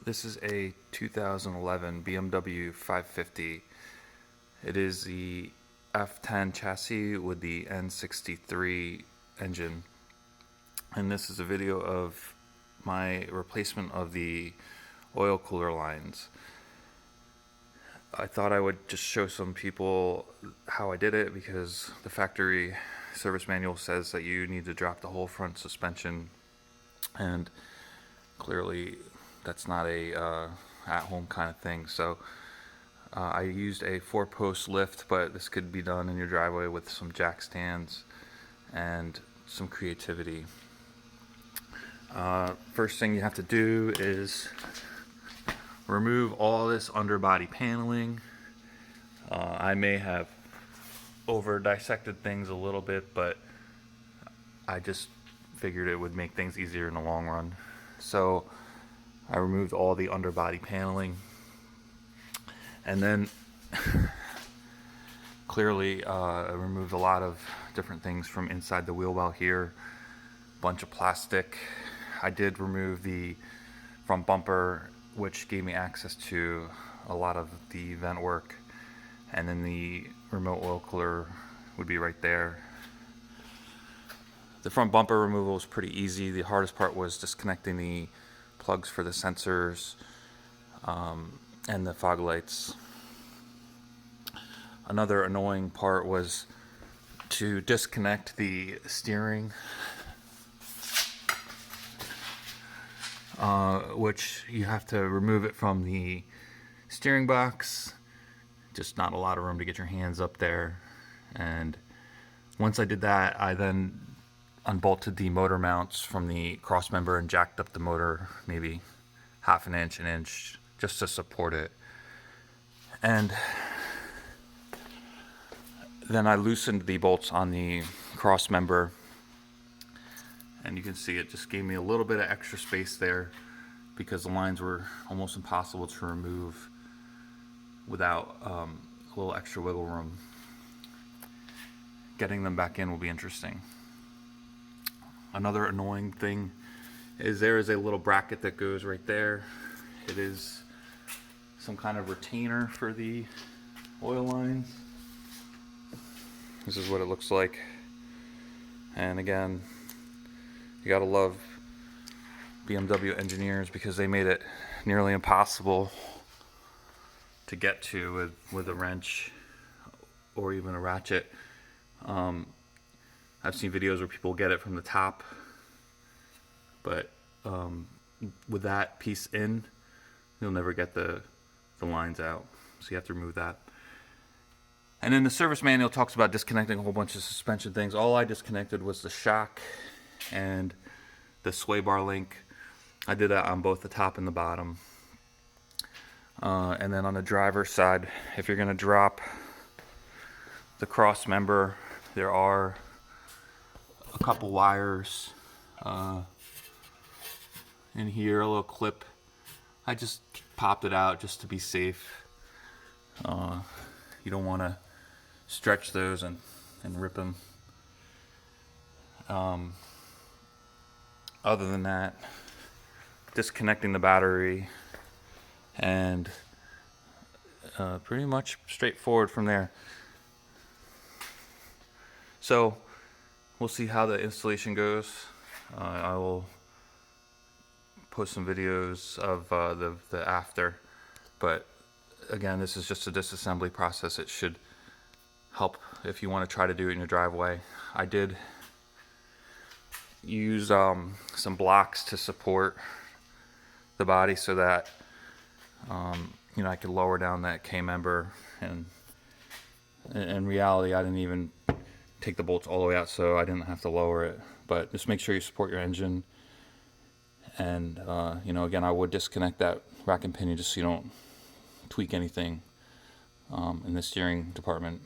This is a 2011 BMW 550. It is the F10 chassis with the N63 engine. And this is a video of my replacement of the oil cooler lines. I thought I would just show some people how I did it because the factory service manual says that you need to drop the whole front suspension, and clearly that's not a at-home kind of thing. So I used a 4-post lift, but this could be done in your driveway with some jack stands and some creativity. First thing you have to do is remove all this underbody paneling. I may have over dissected things a little bit, but I just figured it would make things easier in the long run. So I removed all the underbody paneling, and then clearly I removed a lot of different things from inside the wheel well here. Bunch of plastic. I did remove the front bumper, which gave me access to a lot of the vent work, and then the remote oil cooler would be right there. The front bumper removal was pretty easy. The hardest part was disconnecting the plugs for the sensors and the fog lights. Another annoying part was to disconnect the steering, which you have to remove it from the steering box. Just not a lot of room to get your hands up there. And once I did that, I then unbolted the motor mounts from the cross member and jacked up the motor maybe half an inch, just to support it. And then I loosened the bolts on the cross member, and you can see it just gave me a little bit of extra space there because the lines were almost impossible to remove without a little extra wiggle room. Getting them back in will be interesting. Another annoying thing is there is a little bracket that goes right there. It is some kind of retainer for the oil lines. This is what it looks like. And again, you gotta love BMW engineers because they made it nearly impossible to get to with a wrench or even a ratchet. I've seen videos where people get it from the top, but with that piece in, you'll never get the lines out, so you have to remove that. And then the service manual talks about disconnecting a whole bunch of suspension things. All I disconnected was the shock and the sway bar link. I did that on both the top and the bottom. And then on the driver's side, if you're going to drop the cross member, there are a couple wires in here, a little clip. I just popped it out just to be safe. You don't want to stretch those and rip them. Other than that, disconnecting the battery, and pretty much straightforward from there. So we'll see how the installation goes. I will post some videos of the after, but again, this is just a disassembly process. It should help if you want to try to do it in your driveway. I did use some blocks to support the body so that I could lower down that K-member, and in reality I didn't even take the bolts all the way out, so I didn't have to lower it. But just make sure you support your engine, and again, I would disconnect that rack and pinion just so you don't tweak anything in the steering department.